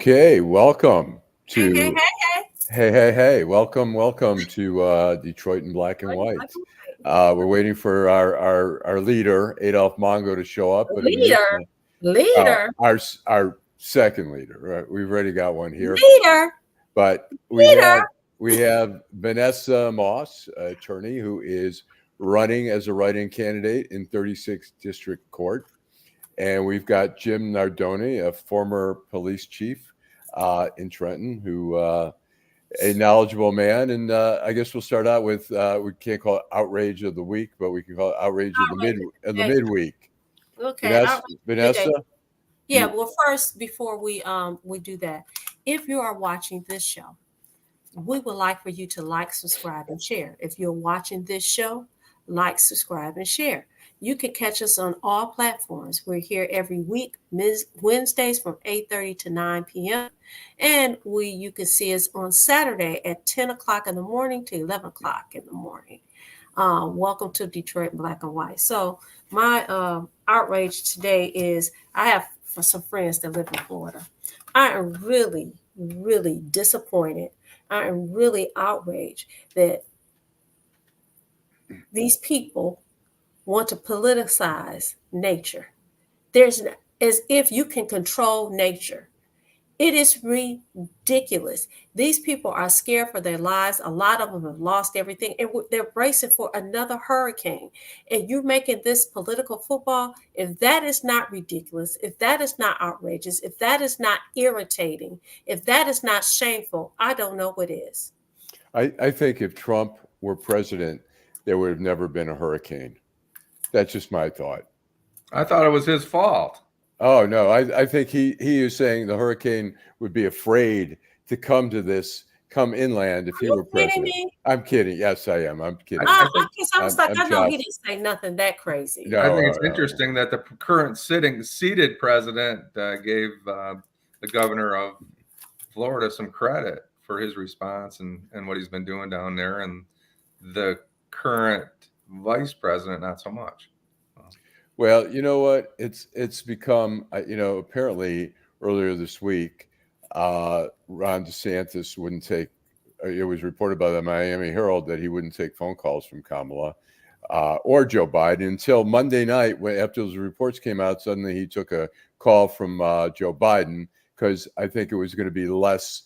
Okay, welcome Hey, hey, to hey, hey, welcome to Detroit in Black and hey. White. Black We're waiting for our leader Adolph Mongo to show up, and but in white. the meantime, Leader, our second leader, right? We've already got one here, leader, but leader. we have Vanessa Moss, attorney, who is running as a write-in candidate in 36th District Court. And we've got Jim Nardone, a former police chief in Trenton, who a knowledgeable man. And I guess we'll start out with we can't call it outrage of the week, but we can call it outrage of Outrage the today. midweek. Okay, Vanessa, outrage Vanessa, today. Yeah, you, well, first, before we do that, if you are watching this show, we would like for you to like, subscribe, and share. If you're watching this show, like, subscribe, and share. You can catch us on all platforms. We're here every week, Wednesdays from 8:30 to 9 p.m. And you can see us on Saturday at 10 o'clock in the morning to 11 o'clock in the morning. Welcome to Detroit Black and White. So my outrage today is I have some friends that live in Florida. I am really, really disappointed. I am really outraged that these people want to politicize nature. There's as if you can control nature. It is ridiculous. These people are scared for their lives. A lot of them have lost everything, and they're bracing for another hurricane. And you're making this political football. If that is not ridiculous, if that is not outrageous, if that is not irritating, if that is not shameful, I don't know what is. I think if Trump were president, there would have never been a hurricane. That's just my thought. I thought it was his fault. Oh no, I think he is saying the hurricane would be afraid to come inland if Are he you were kidding president. me? I'm kidding. Yes, I am. I'm kidding. I think I guess I was like, I'm I know he just didn't say nothing that crazy. no, I think it's no. interesting that the current seated president gave the governor of Florida some credit for his response and what he's been doing down there, and the current vice president not so much. Well, you know what? It's become apparently earlier this week, Ron DeSantis wouldn't take. It was reported by the Miami Herald that he wouldn't take phone calls from Kamala or Joe Biden until Monday night, when after those reports came out. Suddenly, he took a call from Joe Biden because I think it was going to be less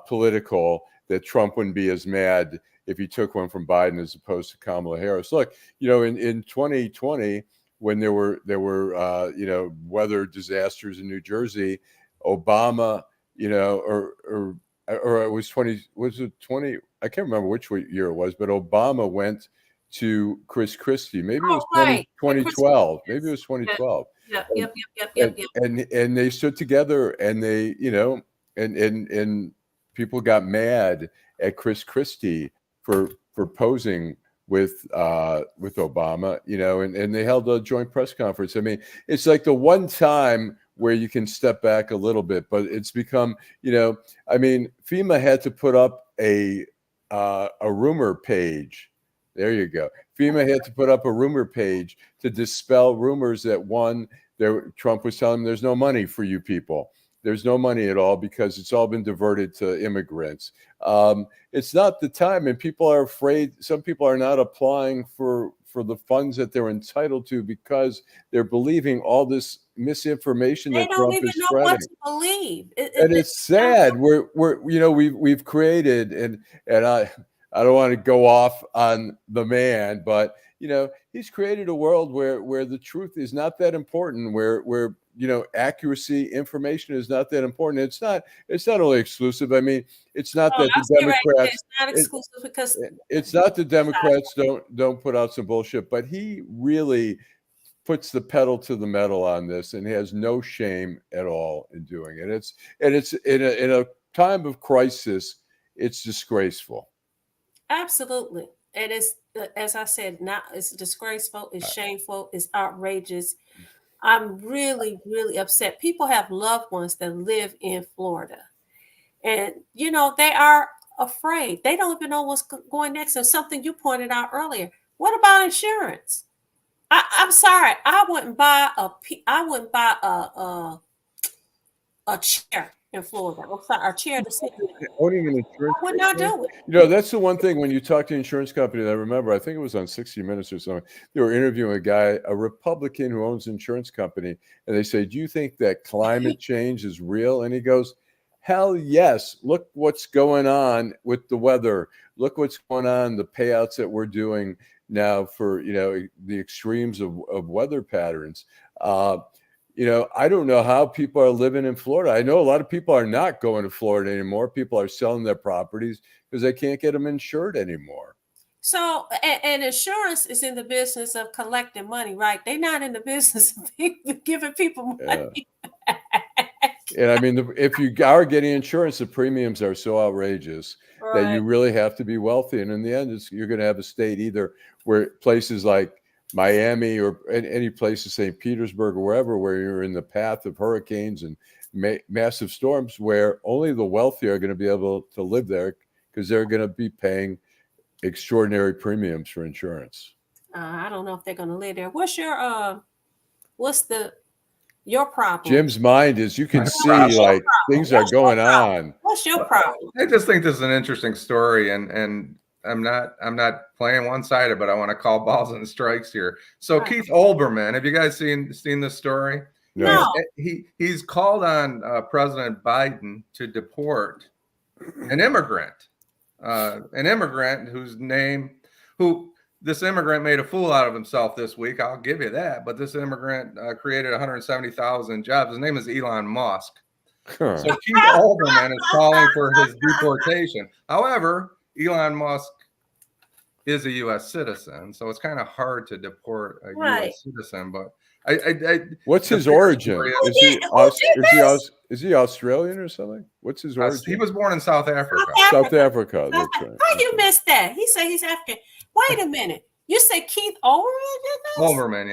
political. That Trump wouldn't be as mad if he took one from Biden as opposed to Kamala Harris. Look, in 2020 when there were weather disasters in New Jersey, Obama, or it was 20, I can't remember which year it was, but Obama went to Chris Christie. Maybe it was Right. 2012. Maybe it was 2012. And they stood together, and they, and people got mad at Chris Christie for posing with Obama, and they held a joint press conference. I mean, it's like the one time where you can step back a little bit, but it's become, FEMA had to put up a rumor page. There you go. FEMA had to put up a rumor page to dispel rumors that Trump was telling them there's no money for you people. There's no money at all because it's all been diverted to immigrants. It's not the time, and people are afraid. Some people are not applying for the funds that they're entitled to because they're believing all this misinformation They that don't Trump even is know spreading. what to believe. And it's sad. We've created, and I don't want to go off on the man, but he's created a world where the truth is not that important, where accuracy, information is not that important. It's not only exclusive. I mean, it's not that the Democrats. It's not exclusive because It's not the Democrats don't put out some bullshit, but he really puts the pedal to the metal on this and has no shame at all in doing it. It's in a time of crisis. It's disgraceful. absolutely. And it's as I said, it's disgraceful, it's shameful, it's outrageous. I'm really, really upset. People have loved ones that live in Florida. And they are afraid. They don't even know what's going next. So something you pointed out earlier. What about insurance? I'm sorry. I wouldn't buy a chair in Florida. I'm sorry, our chair to sit in. Owning an insurance I would not company? do it. You know, that's the one thing when you talk to an insurance company, I remember, I think it was on 60 Minutes or something, they were interviewing a guy, a Republican who owns an insurance company, and they say, do you think that climate change is real? And he goes, hell yes. Look what's going on with the weather. Look what's going on, the payouts that we're doing now for, you know, the extremes of weather patterns. You know, I don't know how people are living in Florida. I know a lot of people are not going to Florida anymore. People are selling their properties because they can't get them insured anymore. So, and insurance is in the business of collecting money, right? They're not in the business of giving people money. Yeah. And I mean, if you are getting insurance, the premiums are so outrageous that you really have to be wealthy. And in the end, you're going to have a state either where places like Miami or any places, St. Petersburg or wherever, where you're in the path of hurricanes and massive storms, where only the wealthy are going to be able to live there because they're going to be paying extraordinary premiums for insurance. I don't know if they're going to live there. What's your problem? Jim's mind is, you can see like things are going on. What's your problem? I just think this is an interesting story, and I'm not playing one-sided, but I want to call balls and strikes here. So Keith Olbermann, have you guys seen this story? No. He's called on President Biden to deport an immigrant who this immigrant made a fool out of himself this week. I'll give you that. But this immigrant created 170,000 jobs. His name is Elon Musk. So Keith Olbermann is calling for his deportation. However, Elon Musk is a U.S. citizen, so it's kind of hard to deport a U.S. citizen. But what's his origin? Is he Australian or something? What's his origin? He was born in South Africa. South Africa. That's right. How you missed that? He said he's African. Wait a minute. You said Keith Olbermann did this? Olbermann,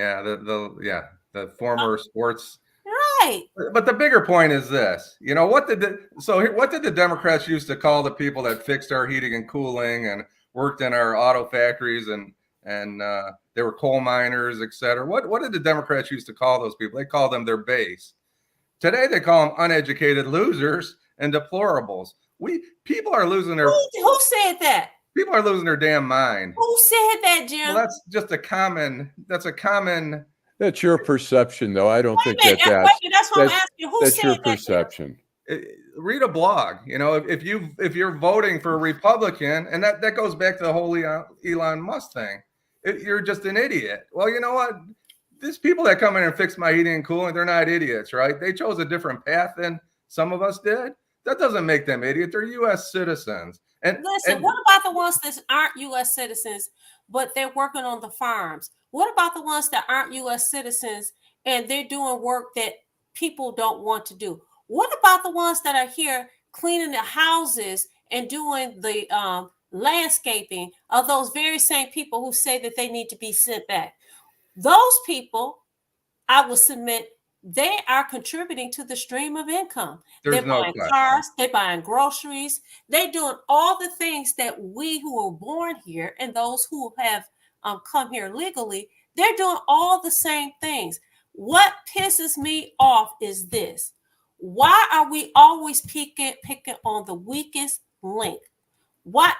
yeah, the former sports. Right. But the bigger point is this. You know, what did the Democrats used to call the people that fixed our heating and cooling and worked in our auto factories and they were coal miners, et cetera? What did the Democrats used to call those people? They called them their base. Today they call them uneducated losers and deplorables. People are losing their. Who said that? People are losing their damn mind. Who said that, Jim? Well, that's just a common. That's your perception, though. I don't think that's what I'm asking. Who that's said your that, perception. Read a blog. You know, if you're voting for a Republican, and that goes back to the whole Elon Musk thing, you're just an idiot. Well, you know what? These people that come in and fix my heating and cooling, they're not idiots, right? They chose a different path than some of us did. That doesn't make them idiots. They're U.S. citizens. And listen, what about the ones that aren't U.S. citizens, but they're working on the farms? What about the ones that aren't U.S. citizens and they're doing work that people don't want to do? What about the ones that are here cleaning the houses and doing the landscaping of those very same people who say that they need to be sent back? Those people, I will submit, they are contributing to the stream of income. They're buying cars, they're buying groceries, they're doing all the things that we who were born here and those who have come here legally, they're doing all the same things. What pisses me off is this. Why are we always picking on the weakest link? Why?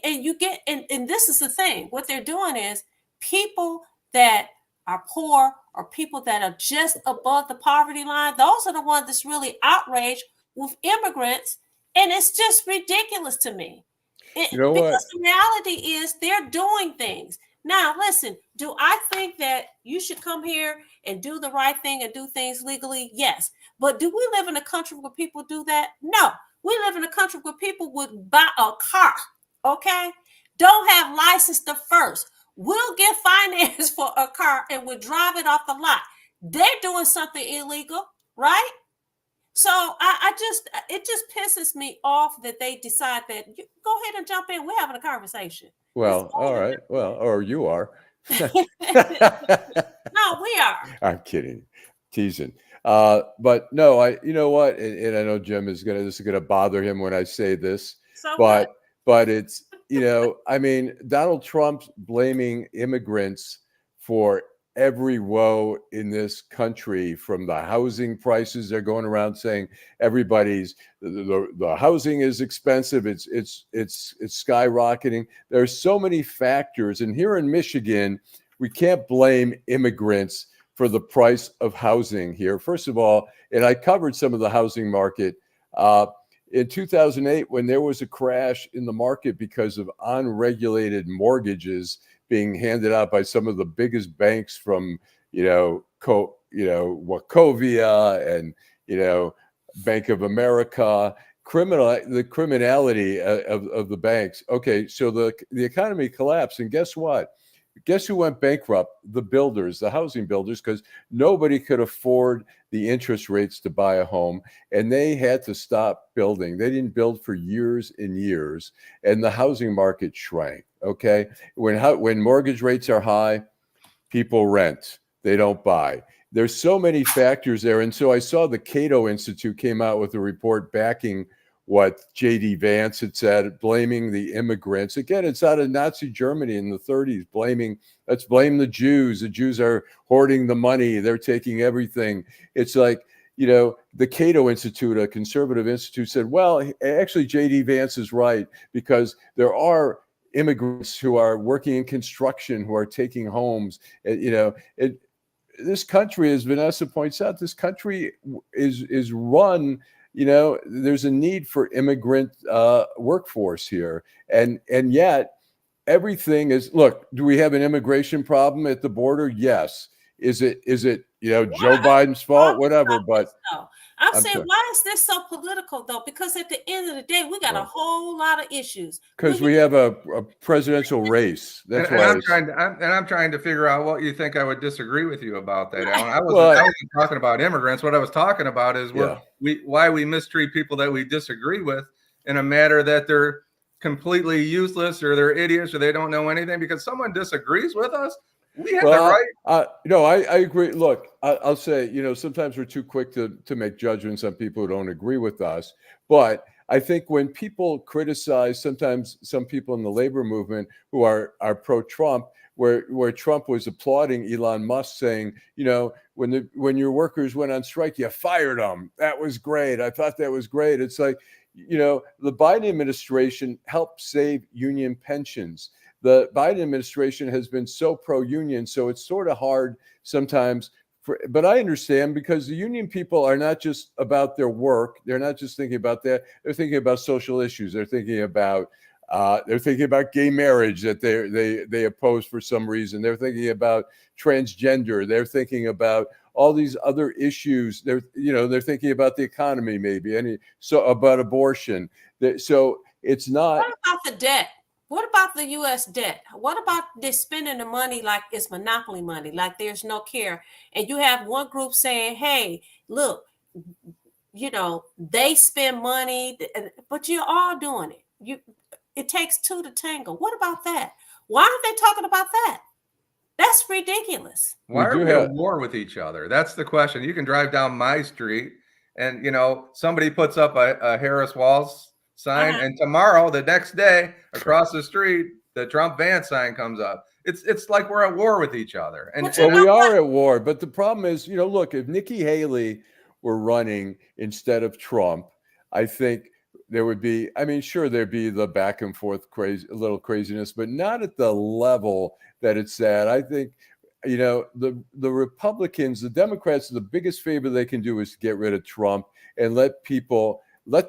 And you get, and this is the thing, what they're doing is people that are poor or people that are just above the poverty line, those are the ones that's really outraged with immigrants. And it's just ridiculous to me. Because the reality is they're doing things. Now, listen, do I think that you should come here and do the right thing and do things legally? Yes. But do we live in a country where people do that? No. We live in a country where people would buy a car, okay? Don't have license the first. We'll get finance for a car and we'll drive it off the lot. They're doing something illegal, right? So it just pisses me off that they decide that go ahead and jump in. We're having a conversation. Well, all right. Well, or you are. No, we are. I'm kidding, teasing. But no, you know what? And I know Jim this is gonna bother him when I say this, but it's, I mean, Donald Trump's blaming immigrants for every woe in this country, from the housing prices. They're going around saying the housing is expensive. It's skyrocketing. There's so many factors. And here in Michigan, we can't blame immigrants for the price of housing here. First of all, and I covered some of the housing market in 2008, when there was a crash in the market because of unregulated mortgages being handed out by some of the biggest banks from, Wachovia and, Bank of America, the criminality of the banks. Okay, so the economy collapsed, and guess what? Guess who went bankrupt? The builders, the housing builders, because nobody could afford the interest rates to buy a home, and they had to stop building. They didn't build for years and years, and the housing market shrank. Okay, when mortgage rates are high, people rent. They don't buy. There's so many factors there, and so I saw the Cato Institute came out with a report backing what J.D. Vance had said, blaming the immigrants. Again, it's out of Nazi Germany in the 30s, let's blame the Jews. The Jews are hoarding the money. They're taking everything. It's like, the Cato Institute, a conservative institute, said, well, actually, J.D. Vance is right, because there are immigrants who are working in construction, who are taking homes. This country, as Vanessa points out, this country is run. There's a need for immigrant workforce here, and yet everything is. Look, do we have an immigration problem at the border? Yes. Is it Joe Biden's fault? Whatever, but I'm saying, why is this so political though? Because at the end of the day, we got a whole lot of issues. Because we have a presidential race. That's why. I'm trying to figure out what you think I would disagree with you about that, Alan. I wasn't talking about immigrants. What I was talking about is why we mistreat people that we disagree with in a matter that they're completely useless, or they're idiots, or they don't know anything. Because someone disagrees with us, we have the right. I agree. Look, I'll say, sometimes we're too quick to make judgments on people who don't agree with us. But I think when people criticize, sometimes some people in the labor movement who are pro-Trump, where Trump was applauding Elon Musk, saying, when your workers went on strike, you fired them. That was great. I thought that was great. It's like, the Biden administration helped save union pensions. The Biden administration has been so pro-union, so it's sort of hard sometimes. But I understand, because the union people are not just about their work. They're not just thinking about that. They're thinking about social issues. They're thinking about gay marriage that they oppose for some reason. They're thinking about transgender. They're thinking about all these other issues. They're thinking about the economy, maybe, about abortion. So it's not. What about the debt? What about the U.S. debt? What about they spending the money like it's monopoly money, like there's no care? And you have one group saying, hey, look, they spend money, but you're all doing it. It takes two to tango. What about that? Why aren't they talking about that? That's ridiculous. Why are we at war with each other? That's the question. You can drive down my street and, somebody puts up a Harris Walls sign, and tomorrow, the next day, across the street, the Trump Vance sign comes up. It's like we're at war with each other. And we are at war. But the problem is, look, if Nikki Haley were running instead of Trump, I think there would be, sure, there'd be the back and forth little craziness, but not at the level that it's at. I think, the Republicans, the Democrats, the biggest favor they can do is to get rid of Trump and let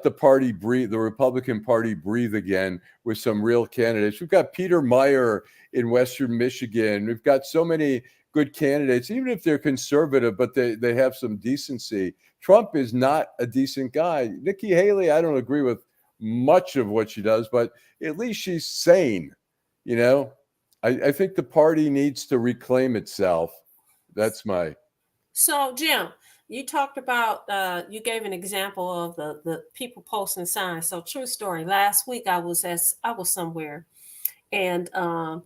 the party breathe, the Republican Party breathe again with some real candidates. We've got Peter Meyer in Western Michigan. We've got so many good candidates, even if they're conservative, but they have some decency. Trump is not a decent guy. Nikki Haley, I don't agree with much of what she does, but at least she's sane. I think the party needs to reclaim itself. That's my. So, Jim, you talked about, you gave an example of the people posting signs. So, true story. Last week I was somewhere, and the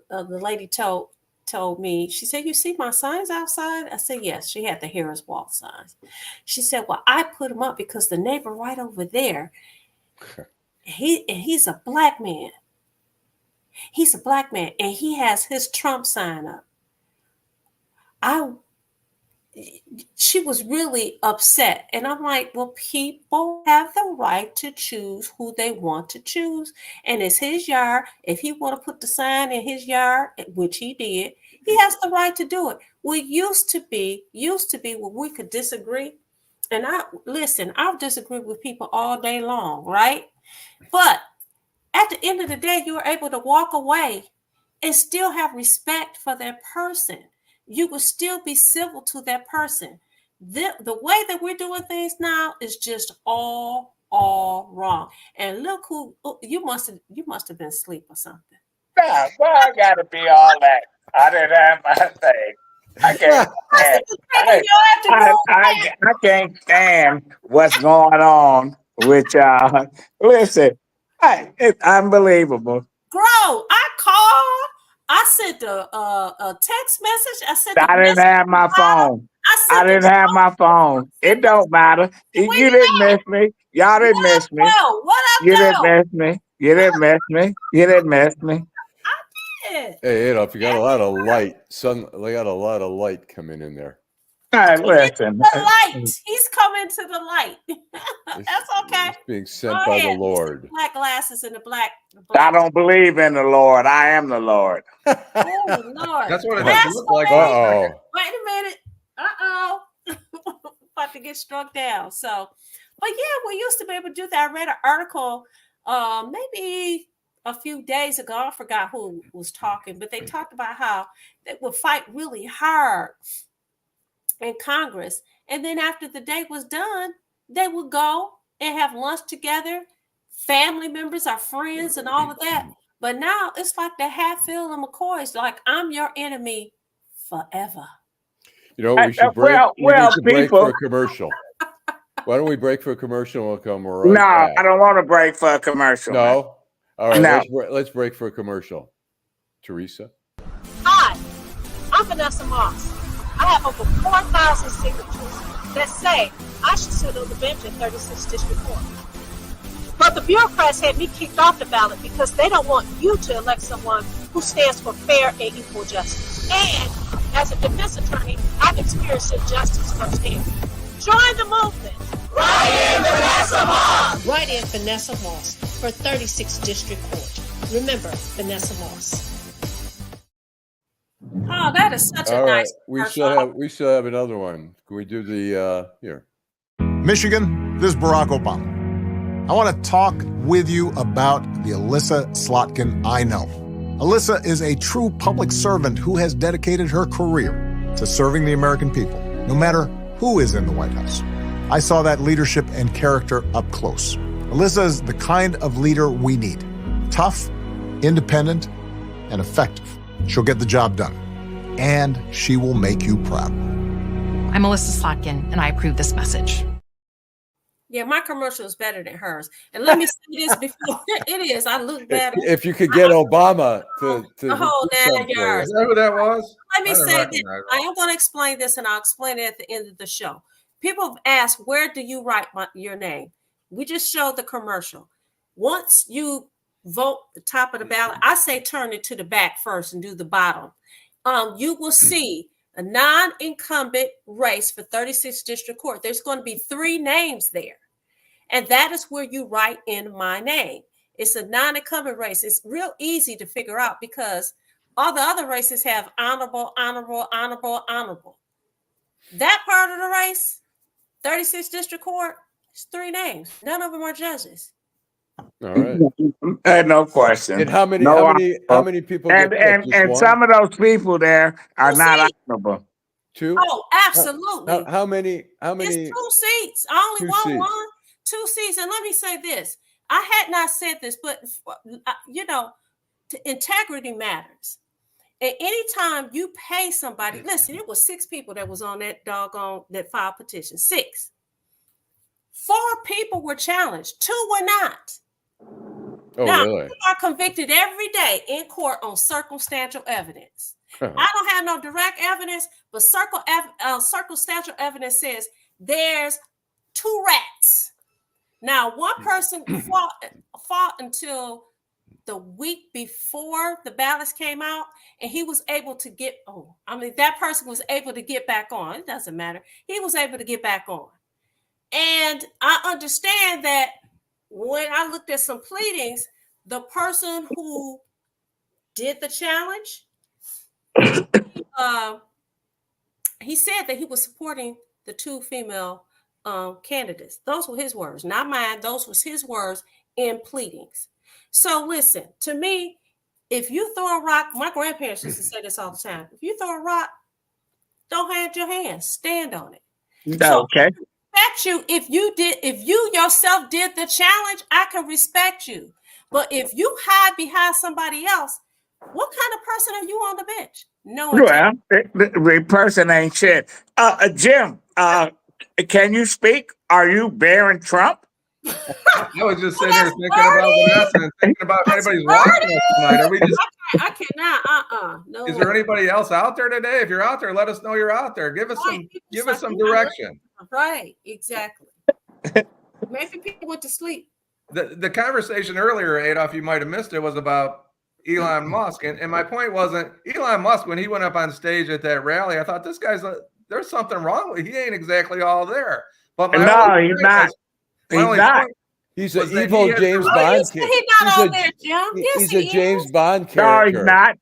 lady told me, she said, "You see my signs outside?" I said, "Yes." She had the Harris Wall signs. She said, "Well, I put them up because the neighbor right over there, he's a black man. He's a black man, and he has his Trump sign up." she was really upset. And I'm like, well, people have the right to choose who they want to choose. And it's his yard. If he want to put the sign in his yard, which he did, he has the right to do it. We used to be when we could disagree. And I'll disagree with people all day long, right? But at the end of the day, you are able to walk away and still have respect for that person. You will still be civil to that person. The way that we're doing things now is just all wrong. And look who you must have been asleep or something. Nah, why I gotta be all that? I didn't have my thing. I can't stand. I can't stand what's going on with y'all. Listen, it's unbelievable. Bro, I called. I sent a text message. I didn't have my phone. I didn't have my phone. It don't matter. You didn't miss me. Y'all didn't miss me. You didn't miss me. You didn't miss me. You didn't miss me. Hey, Adolph, you got a lot of light. They got a lot of light coming in there. Listen. The light. He's coming to the light. That's okay. It's being sent by the Lord. Black glasses and the black. I don't believe in the Lord. I am the Lord. Oh, Lord. That's what it does look like. Uh-oh. Wait a minute. About to get struck down. So, but yeah, we used to be able to do that. I read an article maybe a few days ago. I forgot who was talking, but they talked about how they would fight really hard in Congress. And then after the day was done, they would go and have lunch together. Family members are friends and all of that. But now it's like the Hatfield and McCoys, like I'm your enemy forever. You know, we should break. Well, we need to break people. for a commercial. Why don't we break for a commercial and we'll come right No, back. I don't want to break for a commercial. No? All right, No. let's break for a commercial. Teresa? Hi, I'm Vanessa Moss. I have over 4,000 signatures that say I should sit on the bench in 36th District Court. But the bureaucrats had me kicked off the ballot because they don't want you to elect someone who stands for fair and equal justice. And as a defense attorney, I've experienced injustice firsthand. Join the movement. Write in Vanessa Moss. Write in Vanessa Moss for 36th District Court. Remember, Vanessa Moss. Oh, that is such All a right. nice. We still have another one. Can we do the here? Michigan, this is Barack Obama. I want to talk with you about the Alyssa Slotkin I know. Alyssa is a true public servant who has dedicated her career to serving the American people, no matter who is in the White House. I saw that leadership and character up close. Alyssa is the kind of leader we need. Tough, independent, and effective. She'll get the job done. And she will make you proud. I'm Alyssa Slotkin, and I approve this message. Yeah, my commercial is better than hers. And let me say this before it is. I look better. If you could get Obama to the whole do something 9 for you. yards. Is that who that was? Let me say this. I am going to explain this, and I'll explain it at the end of the show. People have asked, where do you write your name? We just showed the commercial. Once you vote the top of the ballot, I say turn it to the back first and do the bottom. You will see a non-incumbent race for 36th District Court. There's going to be 3 names there. And that is where you write in my name. It's a non-incumbent race. It's real easy to figure out because all the other races have honorable, honorable, honorable, honorable. That part of the race, 36th District Court, it's 3 names. None of them are judges. All right. No question. And how many people get picked? Just and one? some of those people there are Two not seats. honorable. 2? Oh, absolutely. How many? It's 2 seats. I only 2 want seats. 1, 2 seats. And let me say this. I had not said this, but integrity matters. And anytime you pay somebody, listen, it was 6 people that was on that that filed petition. 6. 4 people were challenged. 2 were not. Oh, now, really? people are convicted every day in court on circumstantial evidence. I don't have no direct evidence, but circumstantial evidence says there's 2 rats. Now, one person fought until the week before the ballots came out, and he was able to get, that person was able to get back on. It doesn't matter. He was able to get back on. And I understand that when I looked at some pleadings, the person who did the challenge, he said that he was supporting the two female candidates. Those were his words, not mine. Those was his words in pleadings. So listen, to me, if you throw a rock, my grandparents used to say this all the time. If you throw a rock, don't hide your hands, stand on it. So okay. I respect you. If you yourself did the challenge, I can respect you. But if you hide behind somebody else, what kind of person are you on the bench? No. Well, the person ain't shit. Jim, can you speak? Are you bearing Trump? I was just sitting here thinking about Vanessa and thinking about anybody's watching us tonight. Are we just? I cannot. No. Is there anybody else out there today? If you're out there, let us know you're out there. Give us some direction. Right. Exactly. Maybe people went to sleep. The conversation earlier, Adolph, you might have missed it, was about Elon Musk, and my point wasn't Elon Musk when he went up on stage at that rally. I thought this guy's there's something wrong with. He ain't exactly all there. But he's not. He's not. He's an evil James Bond character. He's not all there, Jim. He's a James Bond character. No, he's not.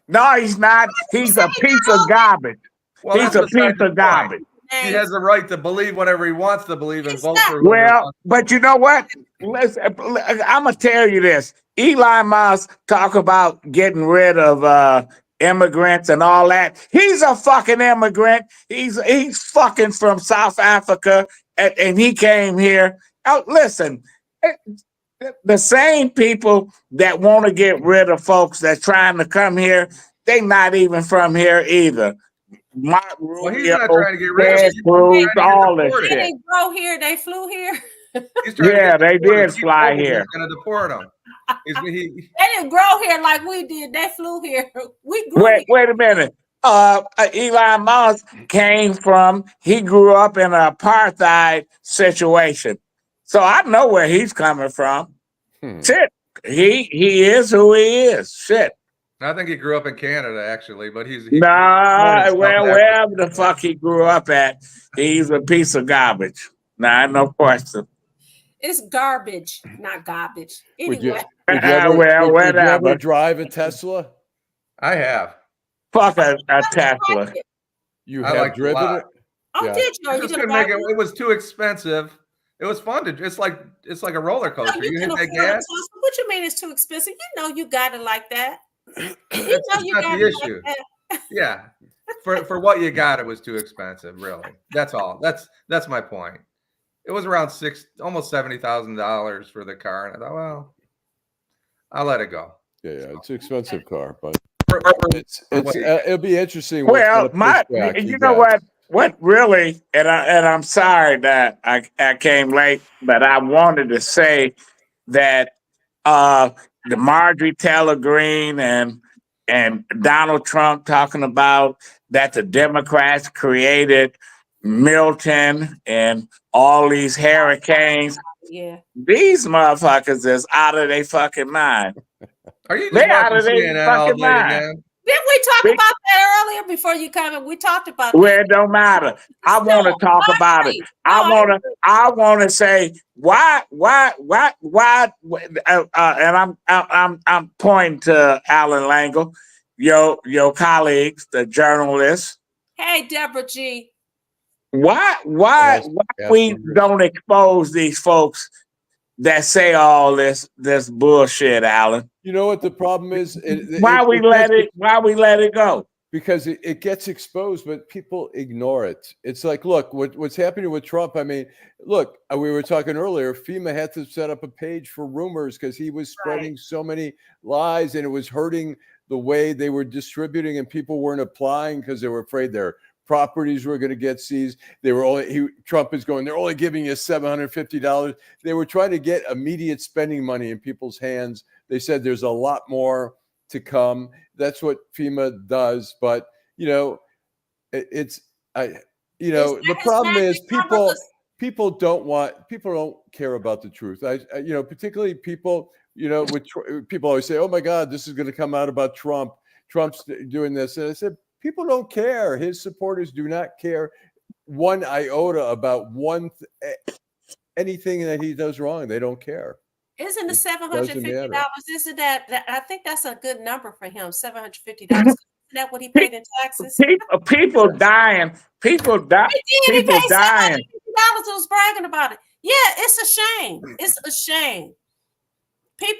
No, he's not. He's a piece of garbage. Well, he's a piece of garbage. He has the right to believe whatever he wants to believe and vote for. Well, but you know what? I'm gonna tell you this. Elon Musk talk about getting rid of immigrants and all that. He's a fucking immigrant. He's fucking from South Africa, and he came here. Listen, the same people that want to get rid of folks that's trying to come here, they not even from here either. Well, he's not trying to get rid of all this shit. They grow here, they flew here. Yeah, they did fly here. He's going to deport them. They didn't grow here like we did. They flew here. We grew here. Wait a minute. Elon Musk he grew up in an apartheid situation. So I know where he's coming from. Shit. He is who he is. Shit. I think he grew up in Canada, actually, but he's wherever the fuck he grew up at, he's a piece of garbage. No question. It's garbage, not garbage. Anyway. Would you ever drive a Tesla? I have. Fuck a Tesla. You have driven it? Oh, yeah. Did you? It was too expensive. It was fun to. It's like a roller coaster. You hit that gas. What you mean it's too expensive? You know you got it like that. That's not the issue. Like yeah, for what you got, it was too expensive. Really, that's all. That's my point. It was around almost $70,000 for the car, and I thought, well, I'll let it go. Yeah, it's an expensive car, but it'll be interesting. Well, you know what really, and I'm sorry that I came late, but I wanted to say that the Marjorie Taylor Greene and Donald Trump talking about that the Democrats created Milton and all these hurricanes. Yeah, these motherfuckers is out of their fucking mind. Are you just out of their fucking mind? Didn't we talk about that earlier before you come in? We talked about that. Well, it don't matter. I want to talk about it. I want to say why, and I'm pointing to Allan Lengel, your colleagues, the journalists. Hey, Deborah G. Why we don't expose these folks that say all this bullshit, Allan? You know what the problem is? Why we let it go? Because it gets exposed, but people ignore it. It's like, look, what's happening with Trump. I mean, look, we were talking earlier. FEMA had to set up a page for rumors because he was spreading so many lies, and it was hurting the way they were distributing, and people weren't applying because they were afraid their properties were going to get seized. Trump is going, they're only giving you $750. They were trying to get immediate spending money in people's hands. They said there's a lot more to come. That's what FEMA does. But, the problem is people people don't care about the truth. Particularly people, with people always say, "Oh my God, this is going to come out about Trump. Trump's doing this." And I said, people don't care. His supporters do not care one iota about anything that he does wrong. They don't care. Isn't the $750? matter. Isn't that? I think that's a good number for him. $750. Isn't that what he paid in taxes? People dying. People die. He did. He People paid dying. $750. Was bragging about it. Yeah, it's a shame. It's a shame.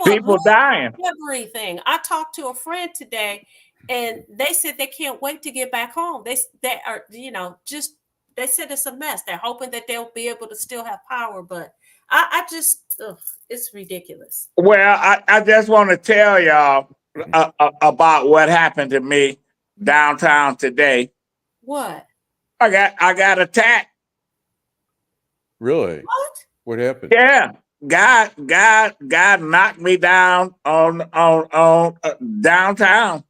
People dying. Everything. I talked to a friend today, and they said they can't wait to get back home. They are, they said it's a mess. They're hoping that they'll be able to still have power, but I just, it's ridiculous. Well, I just want to tell y'all about what happened to me downtown today. What? I got attacked. Really? What? What happened? Yeah, God knocked me down on downtown.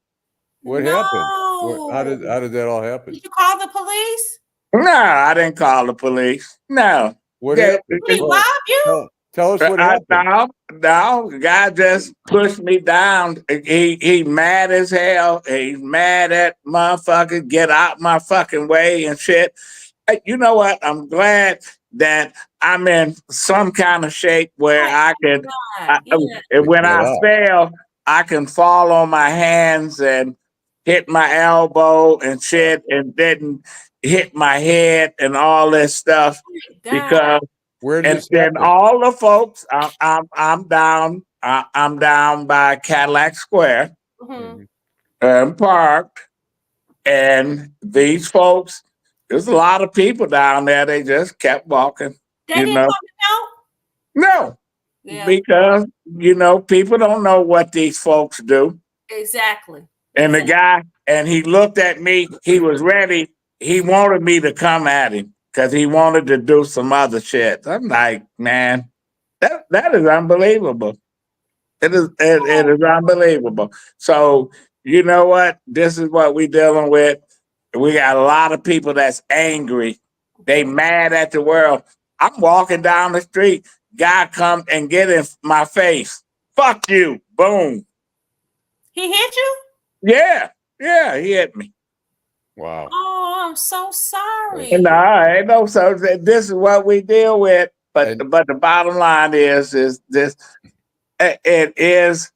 What happened? How did that all happen? Did you call the police? No, I didn't call the police. No. What happened? Did he rob you? Tell us what happened. No, God just pushed me down. He mad as hell. He's mad at motherfuckers. Get out my fucking way and shit. You know what? I'm glad that I'm in some kind of shape where I can, when I fail, I can fall on my hands and hit my elbow and shit, and then hit my head and all this stuff. Because and all the folks, I'm down by Cadillac Square, parked, and these folks. There's a lot of people down there. They just kept walking. They didn't come out? No. Yeah. Because, people don't know what these folks do. Exactly. And the guy, and he looked at me. He was ready. He wanted me to come at him because he wanted to do some other shit. I'm like, man, that is unbelievable. It is unbelievable. So, you know what? This is what we're dealing with. We got a lot of people that's angry. They mad at the world. I'm walking down the street. Guy come and get in my face. Fuck you. Boom. He hit you? Yeah, he hit me. Wow. Oh, I'm so sorry. No, so this is what we deal with. But the bottom line is this. It is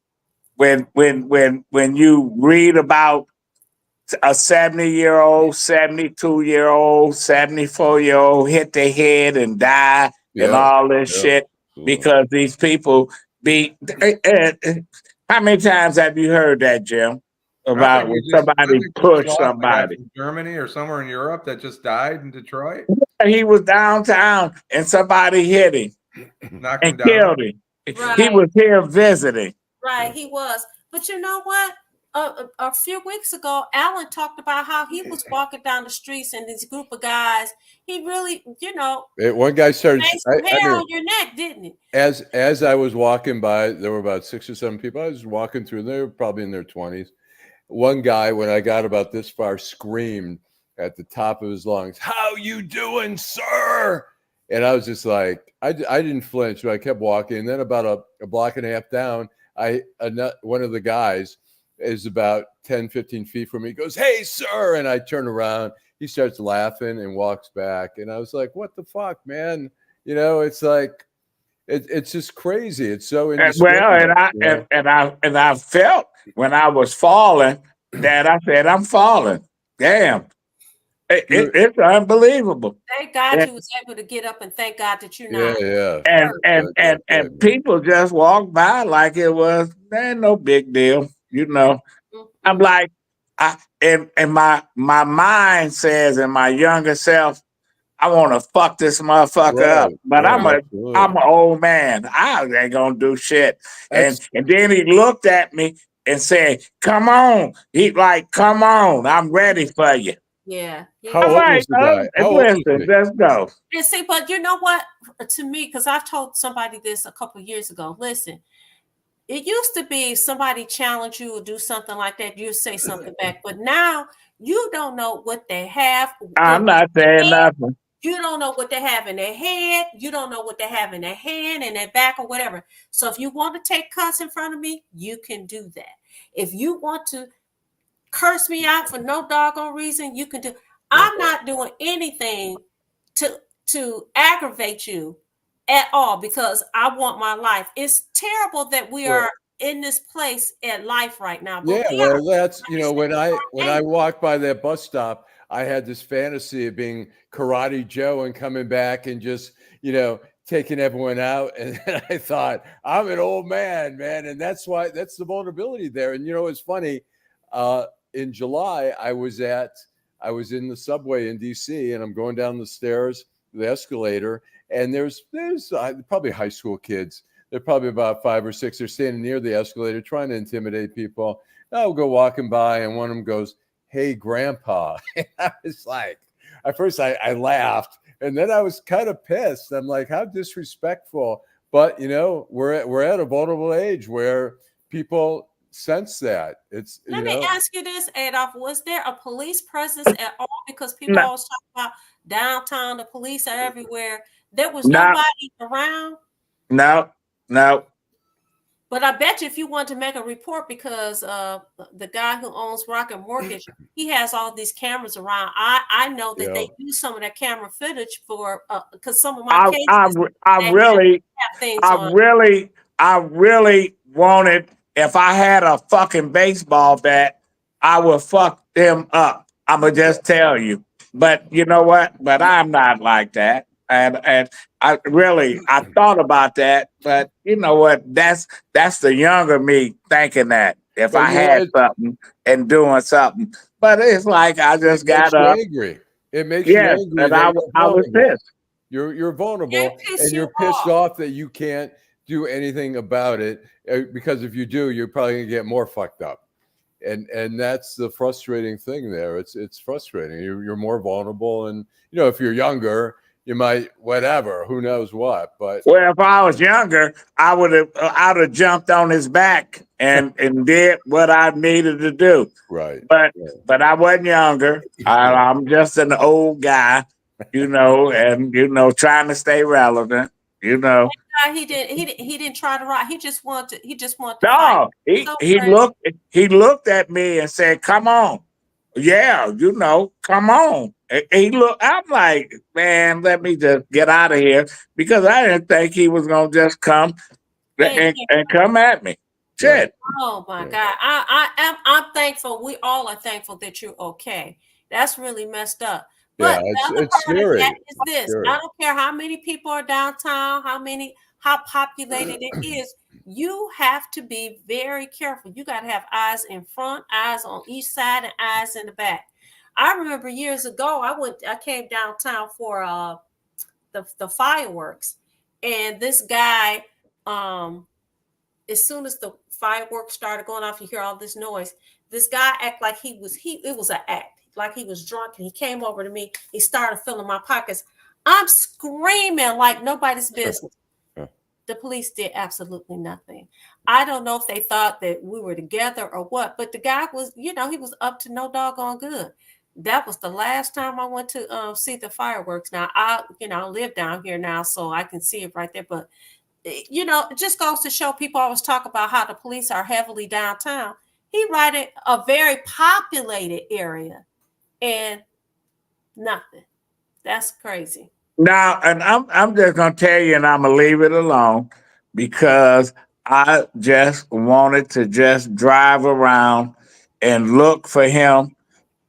when you read about a 70-year-old, 72-year-old, 74-year-old hit their head and die and all this shit because these people be. How many times have you heard that, Jim? About when somebody pushed somebody from Germany or somewhere in Europe that just died in Detroit? He was downtown and somebody hit him and killed him. Right. He was here visiting. Right, he was. But you know what? A few weeks ago, Allan talked about how he was walking down the streets and this group of guys. He really, one guy started hair on your neck, didn't he? As I was walking by, there were about 6 or 7 people. I was walking through. They were probably in their 20s. One guy, when I got about this far, screamed at the top of his lungs, "How you doing, sir?" And I was just like, I didn't flinch, but I kept walking. And then about a block and a half down, one of the guys is about 10, 15 feet from me. He goes, "Hey, sir." And I turn around. He starts laughing and walks back. And I was like, what the fuck, man? It's like, it's just crazy. It's so well, and I felt when I was falling that I said, I'm falling. Damn. It's unbelievable. Thank God you was able to get up and thank God that you're not. Yeah. And people just walk by like it was no big deal. I'm like, and my mind says, in my younger self, I want to fuck this motherfucker up. But I'm an old man. I ain't gonna do shit. And then he looked at me and said, "Come on." He like, "Come on, I'm ready for you." Yeah. How old was the guy? Listen, let's go. And see, but you know what? To me, because I told somebody this a couple of years ago. Listen, it used to be somebody challenge you or do something like that, you say something back. But now you don't know what they have. I'm not saying nothing. You don't know what they have in their head. You don't know what they have in their hand and their back or whatever. So if you want to take cuts in front of me, you can do that. If you want to curse me out for no doggone reason, you can do. I'm not doing anything to aggravate you at all because I want my life. It's terrible that we are in this place in life right now. But Yeah, well, that's when I walked by that bus stop, I had this fantasy of being Karate Joe and coming back and just taking everyone out. And then I thought, I'm an old man, and that's the vulnerability there. And it's funny. In July, I was in the subway in DC, and I'm going down the stairs, the escalator, and there's probably high school kids. They're probably about 5 or 6. They're standing near the escalator trying to intimidate people. I'll go walking by, and one of them goes, "Hey, Grandpa." And I was like, at first I laughed, and then I was kind of pissed. I'm like, how disrespectful. But we're at a vulnerable age where people sense that. Let me ask you this, Adolph. Was there a police presence at all? Because people always talk about downtown, the police are everywhere. There was nobody around? No. But I bet you if you want to make a report, because the guy who owns Rocket Mortgage, he has all these cameras around. I know that they use some of that camera footage for because some of my cases. I really wanted. If I had a fucking baseball bat, I would fuck them up. I'ma just tell you. But you know what? But I'm not like that. And I thought about that, but you know what? That's the younger me thinking that if I had something and doing something. But it's like I just got up. Angry. It makes you angry. And I was pissed. You're vulnerable, and you're pissed off that you can't do anything about it, because if you do, you're probably gonna get more fucked up. And that's the frustrating thing there. It's frustrating. You're more vulnerable, and if you're younger, you might whatever, who knows what. But if I was younger, I'd have jumped on his back and did what I needed to do. Right. But I wasn't younger. I'm just an old guy, and trying to stay relevant. He didn't try to rock. He just wanted to fight. He looked at me and said, "Come on." Yeah, come on. I'm like, man, let me just get out of here, because I didn't think he was gonna just come and come at me. Shit. Oh my God. I'm thankful. We all are thankful that you're okay. That's really messed up. But it's scary. That is this. Scary. I don't care how many people are downtown, how populated it is. You have to be very careful. You got to have eyes in front, eyes on each side, and eyes in the back. I remember years ago, I came downtown for the fireworks, and this guy, as soon as the fireworks started going off, you hear all this noise. This guy act like it was an act, like he was drunk, and he came over to me. He started filling my pockets. I'm screaming like nobody's business. The police did absolutely nothing. I don't know if they thought that we were together or what, but the guy was, he was up to no doggone good. That was the last time I went to see the fireworks. Now I live down here now, so I can see it right there. But it just goes to show, people always talk about how the police are heavily downtown. He right in a very populated area, and nothing. That's crazy. Now, and I'm just gonna tell you, and I'm gonna leave it alone, because I just wanted to just drive around and look for him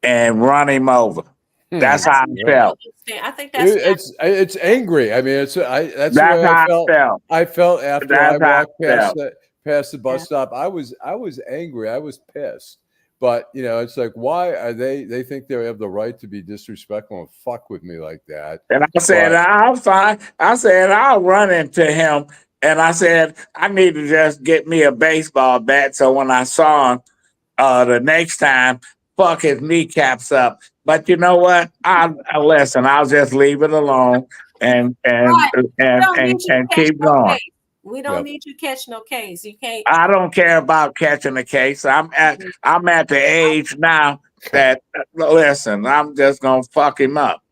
and run him over. That's how I felt. I think it's angry. I mean, that's how I felt. I felt after I walked past the bus stop. I was angry. I was pissed. But it's like, why are they think they have the right to be disrespectful and fuck with me like that? And I said, I'm fine. I said, I'll run into him. And I said, I need to just get me a baseball bat, so when I saw him the next time, fuck his kneecaps up. But you know what? Listen, I'll just leave it alone and keep going. We don't need you catch no case. You can't. I don't care about catching a case. I'm at the age now that listen, I'm just gonna fuck him up.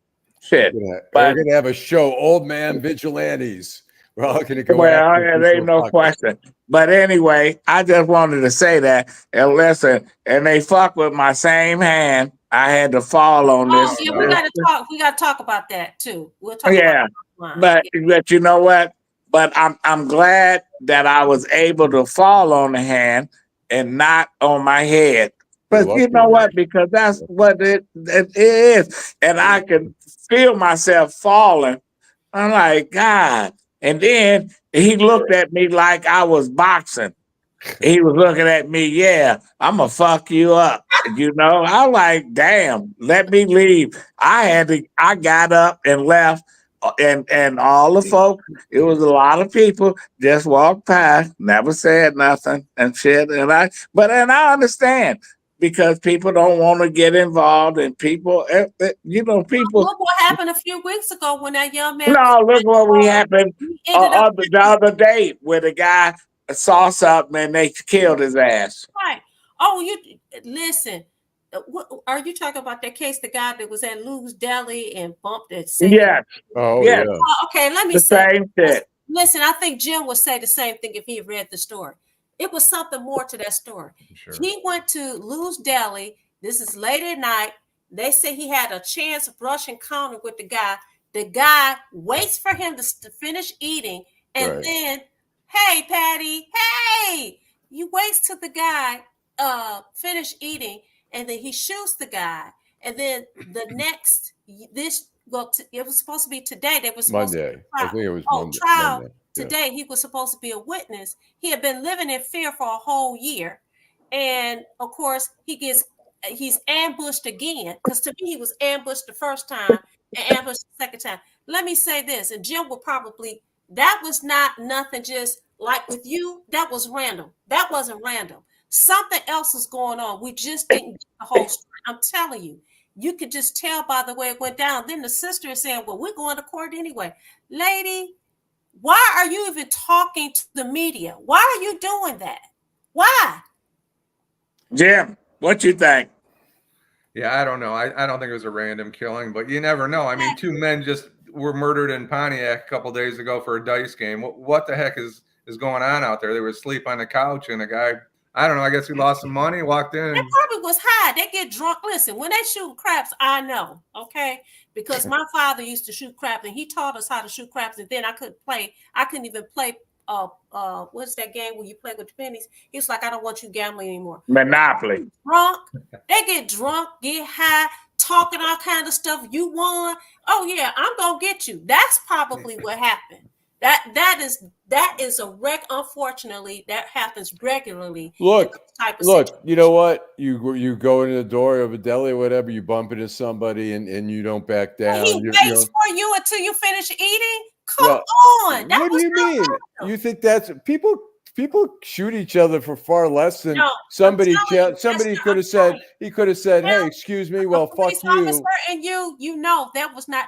Shit. We're But gonna have a show, Old Man Vigilantes. We're all gonna go well, after yeah, there ain't no question. But anyway, I just wanted to say that. And listen, and they fuck with my same hand. I had to fall on Oh, this. yeah, we got to talk. We got to talk about that too. We'll talk Yeah, about but you know what? But I'm glad that I was able to fall on the hand and not on my head. You're But you lucky. know what? Because that's what it is, and I can feel myself falling. I'm like, God. And then he looked at me like I was boxing. He was looking at me, yeah, I'm gonna fuck you up. You know, I'm like, damn, let me leave. I got up and left, and all the folks, it was a lot of people just walked past, never said nothing and shit. But I understand because people don't want to get involved, and people, people. Look what happened a few weeks ago when that young man. No, look what we happened he ended up the other day where the guy saw something and they killed his ass. right. Oh, you listen. What are you talking about? That case, the guy that was at Lou's Deli and bumped it. Yes. Oh Yes. yeah. Oh, okay, let me The say. same shit. Listen, I think Jim would say the same thing if he had read the story. It was something more to that story. Sure. He went to Lou's Deli. This is late at night. They say he had a chance brush encounter with the guy. The guy waits for him to finish eating, and Right. then, hey, Patty, hey, you waits till the guy finish eating, and then he shoots the guy. And then the next, it was supposed to be today. They were supposed Monday. to I think it was Monday. trial Monday. Yeah. today. He was supposed to be a witness. He had been living in fear for a whole year, and of course, he's ambushed again. Because to me, he was ambushed the first time and ambushed the second time. Let me say this, and Jim will probably. That was not nothing. Just like with you, that was random. That wasn't random. Something else is going on. We just didn't get the whole story. I'm telling you. You could just tell by the way it went down. Then the sister is saying, well, we're going to court anyway. Lady, why are you even talking to the media? Why are you doing that? Why? Jim, what you think? Yeah, I don't know. I don't think it was a random killing, but you never know. I mean, two men just were murdered in Pontiac a couple days ago for a dice game. What the heck is going on out there? They were asleep on the couch, and a guy, I don't know, I guess he lost some money, walked in. They probably was high. They get drunk. Listen, when they shoot craps, I know, okay? Because my father used to shoot craps, and he taught us how to shoot craps, and then I couldn't even play what's that game where you play with the pennies? He was like, I don't want you gambling anymore. Monopoly. Drunk. They get drunk, get high, talking all kind of stuff. You won. Oh yeah, I'm gonna get you. That's probably what happened. That is a wreck. Unfortunately, that happens regularly. Look, situation. you know what? You go into the door of a deli or whatever, you bump into somebody and you don't back down. He waits for you until you finish eating. Come on. What do you mean? You think that's people shoot each other for far less than somebody could have said. He could have said, "Hey, excuse me, well, fuck you." And you know that was not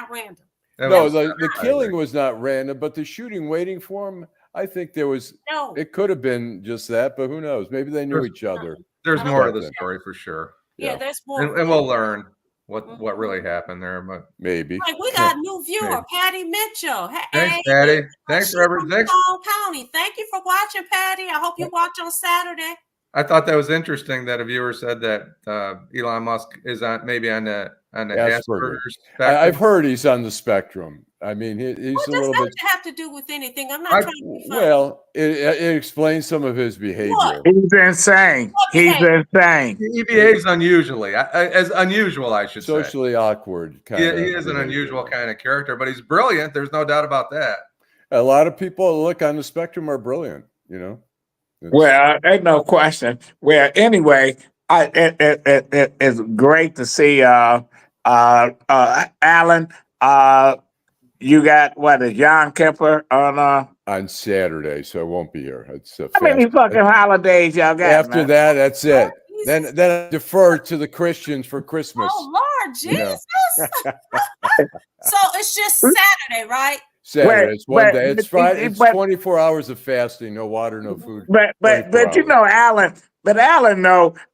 random. No, the killing was not random, but the shooting waiting for him, I think there was. No. It could have been just that, but who knows? Maybe they knew each other. There's more to the story for sure. Yeah, there's more. And we'll learn what really happened there, but maybe. Like we got a new viewer, Patty Mitchell. Thanks, Patty. Thanks, Robert. Thanks. County. Thank you for watching, Patty. I hope you watch on Saturday. I thought that was interesting that a viewer said that Elon Musk is on the Asperger's spectrum. I've heard he's on the spectrum. I mean, he's a little bit. Have to do with anything. I'm not trying to be funny. Well, it explains some of his behavior. He's insane. He's insane. He behaves unusually, as unusual, I should say. Socially awkward. He is an unusual kind of character, but he's brilliant. There's no doubt about that. A lot of people look on the spectrum are brilliant. You know. Well, ain't no question. Well, anyway, it's great to see Allan. You got is John Kemper on Saturday, so I won't be here. It's how many fucking holidays y'all got? After that, that's it. Then I defer to the Christians for Christmas. Oh Lord Jesus! So it's just Saturday, right? Saturday. It's one day. It's Friday. It's 24 hours of fasting, no water, no food. But you know, Allan. But Allan,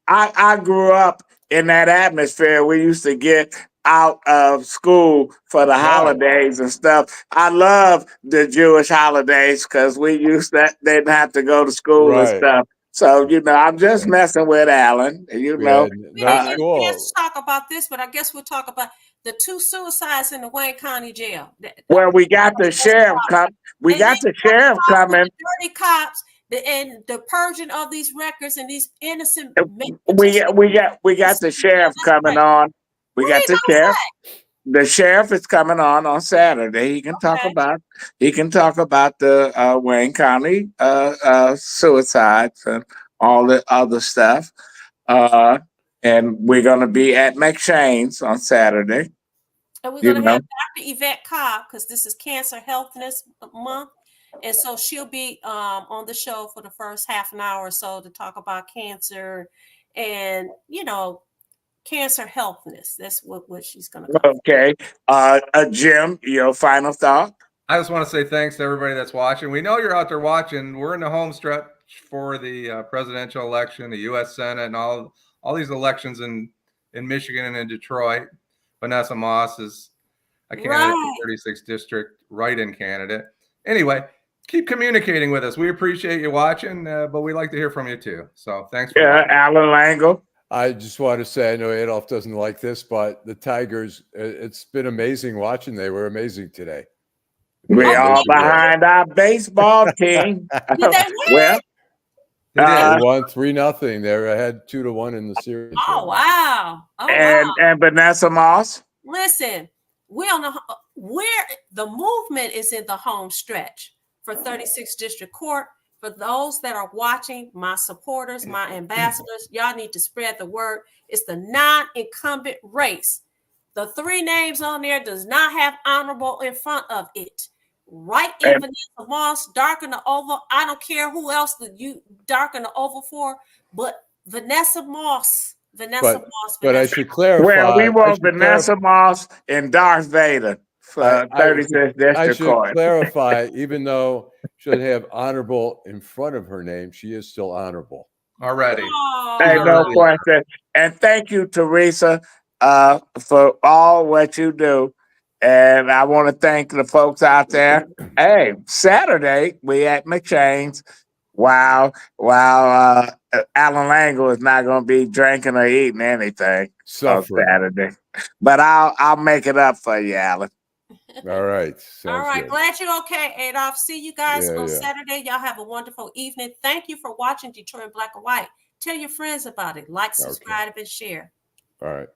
I grew up in that atmosphere. We used to get out of school for the holidays and stuff. I love the Jewish holidays because we used that didn't have to go to school and Right. stuff. So I'm just messing with Allan. Yeah, know, We that's didn't get a cool. chance to talk about this, but I guess we'll talk about the 2 suicides in the Wayne County Jail. well, we got the sheriff come. We And got then the sheriff coming. the dirty cops, and the purging of these records and these innocent. We got the sheriff coming on. We got the sheriff. The sheriff is coming on Saturday. He can talk about the Wayne County suicides and all the other stuff. And we're gonna be at McShane's on Saturday. And we're gonna have Dr. Yvette Cobb because this is Cancer Healthness Month. And so she'll be on the show for the first half an hour or so to talk about cancer and cancer healthness. That's what she's gonna cover. Okay. Jim, your final thought? I just want to say thanks to everybody that's watching. We know you're out there watching. We're in the home stretch for the presidential election, the U.S. Senate, and all these elections in Michigan and in Detroit. Vanessa Moss is a candidate for 36th district, write-in candidate. Anyway, keep communicating with us. We appreciate you watching, but we like to hear from you too. So thanks for watching. Allan Lengel. I just want to say, I know Adolph doesn't like this, but the Tigers, it's been amazing watching. They were amazing today. We are behind our baseball team. Did they win? They won 3-0. They're ahead 2-1 in the series. Oh wow! And Vanessa Moss. Listen, we don't know where the movement is in the home stretch for 36th District Court. For those that are watching, my supporters, my ambassadors, y'all need to spread the word. It's the non-incumbent race. The 3 names on there does not have honorable in front of it. Right in Vanessa Moss, darken the oval. I don't care who else that you darken the oval for, but Vanessa Moss. But I should clarify. Well, we want Vanessa Moss and Darth Vader for 36th District I should Court. clarify, even though she should have honorable in front of her name, she is still honorable. Already. Hey, no question. And thank you, Teresa, for all what you do. And I want to thank the folks out there. Hey, Saturday, we at McShane's. While Allan Lengel is not going to be drinking or eating anything on Saturday. But I'll make it up for you, Allan. All right. All right. Good. Glad you're okay, Adolph. See you guys on Saturday. Y'all have a wonderful evening. Thank you for watching Detroit in Black and White. Tell your friends about it. Like, subscribe, and share. All right.